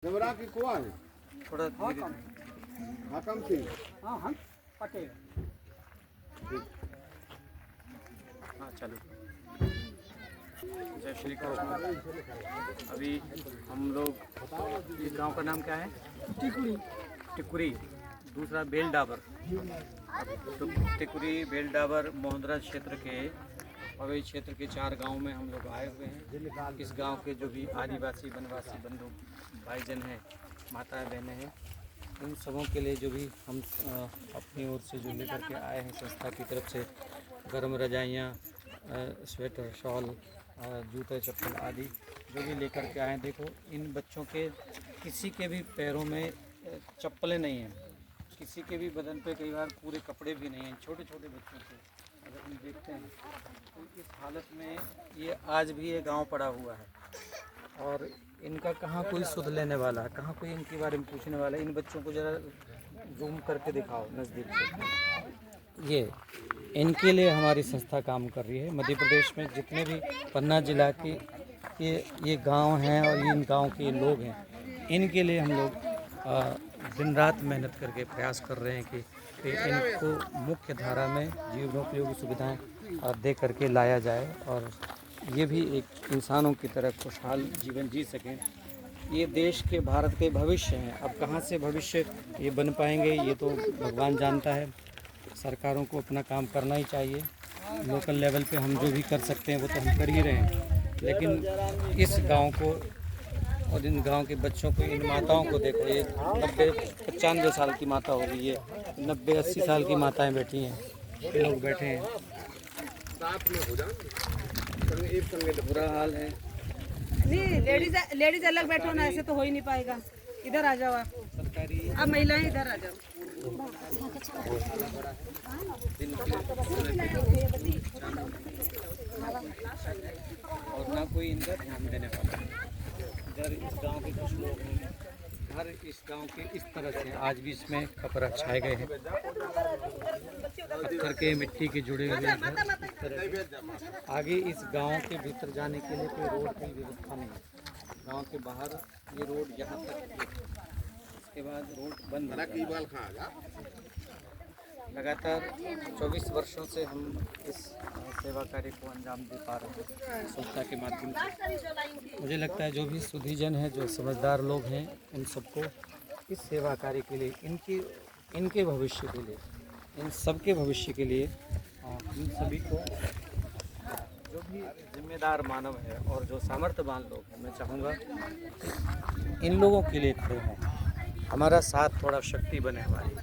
जबरा की कुआ है थोड़ा हाकम सिंह। हाँ हम पटेल। हाँ चलो। जय श्री कृष्ण। अभी हम लोग, इस गांव का नाम क्या है? टिकुरी। टिकुरी। दूसरा बेल डाबर। तो टिकुरी, बेल डाबर, मोहद्रा क्षेत्र के पवेई क्षेत्र के 4 गांव में हम लोग आए हुए हैं। इस गांव के जो भी आदिवासी वनवासी बंधु भाईजन हैं, माताएं बहनें हैं, उन सबों के लिए जो भी हम अपनी ओर से जो लेकर के आए हैं संस्था की तरफ से, गर्म रजाइयाँ, स्वेटर, शॉल, जूते चप्पल आदि जो भी लेकर के आए हैं। देखो, इन बच्चों के किसी के भी पैरों में चप्पलें नहीं हैं, किसी के भी बदन पे कई बार पूरे कपड़े भी नहीं हैं। छोटे छोटे बच्चों के अगर हम देखते हैं तो इस हालत में ये आज भी ये गांव पड़ा हुआ है और इनका कहाँ कोई सुध लेने वाला है, कहाँ कोई इनके बारे में पूछने वाला है। इन बच्चों को ज़रा जूम करके दिखाओ नज़दीक से। ये इनके लिए हमारी संस्था काम कर रही है। मध्य प्रदेश में जितने भी पन्ना जिला के ये गांव हैं और इन गांव के लोग हैं, इनके लिए हम लोग दिन रात मेहनत करके प्रयास कर रहे हैं कि इनको मुख्य धारा में जीवनोपयोगी सुविधाएं दे करके लाया जाए और ये भी एक इंसानों की तरह खुशहाल जीवन जी सकें। ये देश के, भारत के भविष्य हैं। अब कहाँ से भविष्य ये बन पाएंगे ये तो भगवान जानता है। सरकारों को अपना काम करना ही चाहिए। लोकल लेवल पे हम जो भी कर सकते हैं वो तो हम कर ही रहे हैं, लेकिन इस गांव को और इन गांव के बच्चों को, इन माताओं को देखो, ये 90-95 साल की माता होगी, ये 90-80 साल की माताएं बैठी हैं, ये लोग बैठे हैं, बुरा हाल है। नहीं, लेडीज अलग बैठो ना, ऐसे तो हो ही नहीं पाएगा। इधर आ जाओ आप, सरकारी अब महिलाएं इधर आ जाओ। और ना कोई इनका ध्यान देने वाला। इधर इस गांव के कुछ लोग हैं, घर इस गांव के इस तरह से आज भी इसमें खपरा छाए गए हैं, पत्थर के, मिट्टी के जुड़े हुए घर। आगे इस गांव के भीतर जाने के लिए कोई रोड की व्यवस्था नहीं है। गांव के बाहर ये रोड यहाँ तक है, इसके बाद रोड बंद है। लगातार 24 वर्षों से हम इस सेवा कार्य को अंजाम दे पा रहे हैं संस्था के माध्यम से। मुझे लगता है जो भी सुधीजन हैं, जो समझदार लोग हैं, उन सबको इस सेवा कार्य के लिए, इनके भविष्य के लिए, इन सबके भविष्य के लिए, इन सभी को, जो भी जिम्मेदार मानव है और जो सामर्थ्यवान लोग हैं, मैं चाहूँगा कि इन लोगों के लिए खड़े हों, हमारा साथ थोड़ा शक्ति बने। हमारी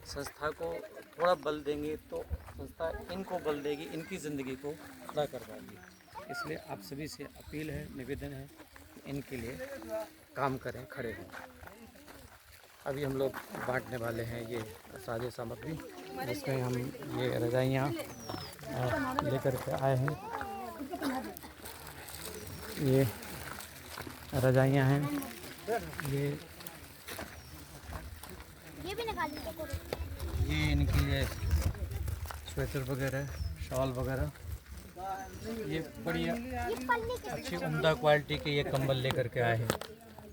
संस्था को थोड़ा बल देंगे तो संस्था इनको बल देगी, इनकी ज़िंदगी को खड़ा कर पाएगी। इसलिए आप सभी से अपील है, निवेदन है कि इनके लिए काम करें, खड़े हों। अभी हम लोग बांटने वाले हैं ये साझे सामग्री, जिसमें हम ये रजाइयाँ लेकर के आए हैं। ये रजाइयाँ हैं, ये भी निकाल लीजिए। ये इनके लिए स्वेटर वगैरह, शॉल वगैरह, ये बढ़िया अच्छी उम्दा क्वालिटी के ये कंबल लेकर के आए हैं।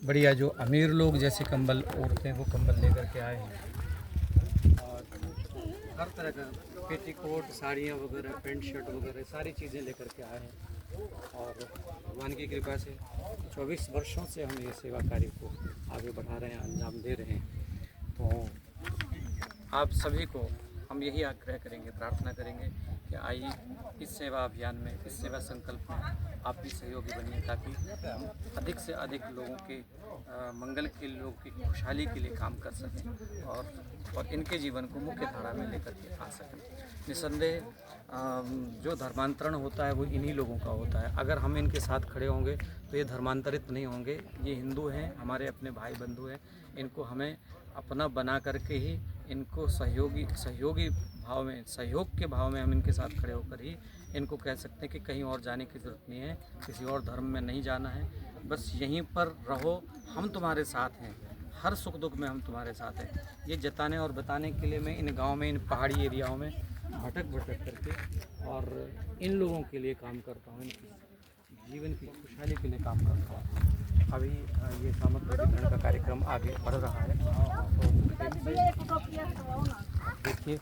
बढ़िया, जो अमीर लोग जैसे कंबल ओढ़ते हैं वो कंबल लेकर के आए हैं। और हर तरह का पेटीकोट, साड़ियाँ वगैरह, पैंट शर्ट वगैरह सारी चीज़ें लेकर के आए हैं। और भगवान की कृपा से 24 वर्षों से हम ये सेवा कार्य को आगे बढ़ा रहे हैं, अंजाम दे रहे हैं। तो आप सभी को हम यही आग्रह करेंगे, प्रार्थना करेंगे कि आइए इस सेवा अभियान में, इस सेवा संकल्प में आप भी सहयोगी बनिए, ताकि हम अधिक से अधिक लोगों के मंगल के, लोगों की खुशहाली के लिए काम कर सकें और इनके जीवन को मुख्य धारा में लेकर के आ सकें। निसंदेह जो धर्मांतरण होता है वो इन्हीं लोगों का होता है। अगर हम इनके साथ खड़े होंगे तो ये धर्मांतरित नहीं होंगे। ये हिंदू हैं, हमारे अपने भाई बंधु हैं। इनको हमें अपना बना करके ही इनको सहयोगी भाव में, सहयोग के भाव में हम इनके साथ खड़े होकर ही इनको कह सकते हैं कि कहीं और जाने की ज़रूरत नहीं है, किसी और धर्म में नहीं जाना है, बस यहीं पर रहो, हम तुम्हारे साथ हैं, हर सुख दुख में हम तुम्हारे साथ हैं। ये जताने और बताने के लिए मैं इन गाँव में, इन पहाड़ी एरियाओं में भटक करके और इन लोगों के लिए काम करता हूँ, इनकी जीवन की खुशहाली के लिए काम करता हूँ। अभी ये सामग्री वितरण का कार्यक्रम आगे बढ़ रहा है। तो देखिए